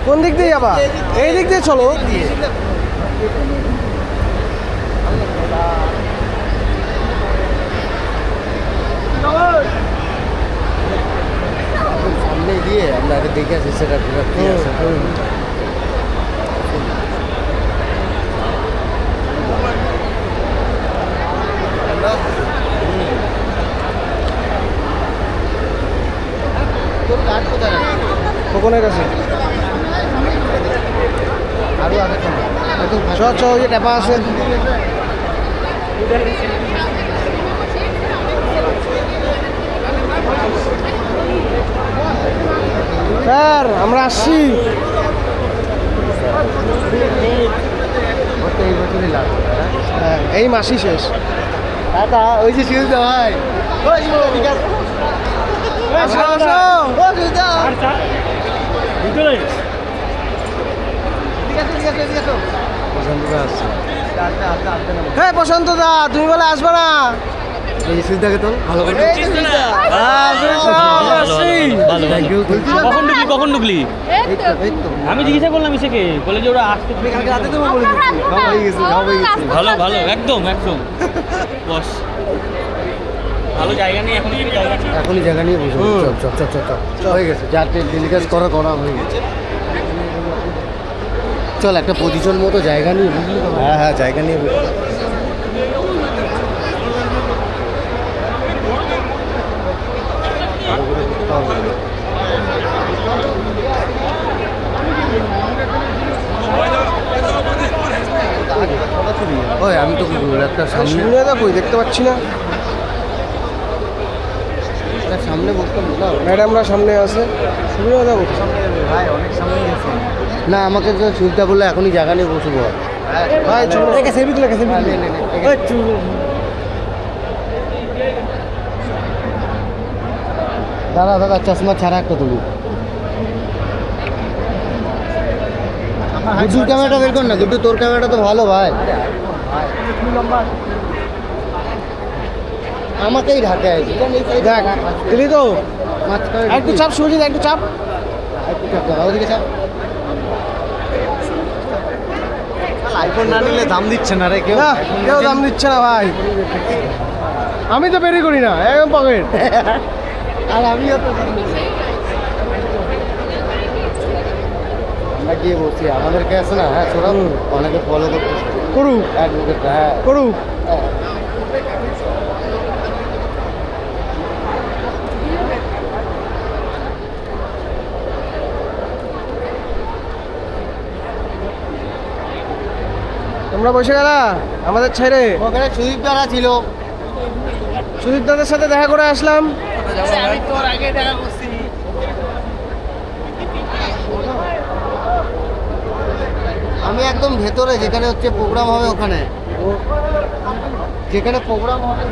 কোন দিক দিয়ে যাবা? এই দিক দিয়ে চলো। সামনে গিয়ে আমরা আগে দেখে আসি সেটা কি আছে। খোকনের কাছে আরও আগে চ চ, ওই যে ট্যাপা আছে। স্যার আমরা আসছি। এই বছরই লাগবে। হ্যাঁ, এই মাসই শেষ। দাদা ওই যে শিলদা ভাই, ওই যে আসো, আসো। ও শিলদা হ্যাঁ প্রশান্ত দা, তুমি বলে আসবে না? এই শিলদাকে তো ভালো করে হ্যাঁ, আসছি। কখন ঢুকলি? আমি জিজ্ঞাসা করলাম ইসেকে, বলে যে ওরা আসতে রাতে তো বলে দিচ্ছি খাওয়া হয়ে গেছে, খাওয়া হয়ে গেছে। ভালো ভালো একদম একদম বস ভালো জায়গা নেই এখন কি জায়গা নেই এখনই জায়গা নিয়ে বসে chop chop chop chop chop হয়ে গেছে, যা টেলিকাস্ট করা করা হয়ে গেছে। চল একটা পজিশন মতো জায়গা নিয়ে বুঝলি তো? হ্যাঁ হ্যাঁ, জায়গা নিয়ে বসে। ওই আমি তোকে বলবো একটা সামনে, শুনে দেখো, দেখতে পাচ্ছি না। একটা সামনে বসতাম না। ম্যাডামরা সামনে আছে, শুনে দেখো। ভাই অনেক সামনে গেছে না, আমাকে তো চুলটা বললে এখনই জায়গা নিয়ে বসবো। ভাই চলো, সেলফি তুলে, সেলফি দাদা দাদা চশমা ছাড়া একটা তুলি। গুড্ডুর ক্যামেরাটা বের কর না, গুড্ডু তোর ক্যামেরাটা তো ভালো ভাই। আমাকেই ঢাকে আছে দেখ, দিলি তো? মাঝখানে একটু চাপ সুজিত, একটু চাপ। একটু চাপ দাও, ওদিকে চাপ। আইফোন না নিলে দাম দিচ্ছে না রে কেউ। কেউ দাম দিচ্ছে না ভাই। আমি তো বেরি করি না, একদম পকেট। আর আমিও তো আমরা গিয়ে বসছি, আমাদেরকে আছে না, হ্যাঁ সৌরভ অনেকে ফলো করতেছে, করুক অ্যাডভোকেট, হ্যাঁ করুক। তোমরা বসে গেলা আমাদের ছেড়ে। ওখানে সুদীপ দ্বারা ছিল, সুদীপ দাদের সাথে দেখা করে আসলাম। আমি তোর আগে দেখা করছি আমি একদম ভেতরে যেখানে হচ্ছে প্রোগ্রাম হবে, ওখানে যেখানে প্রোগ্রাম হবে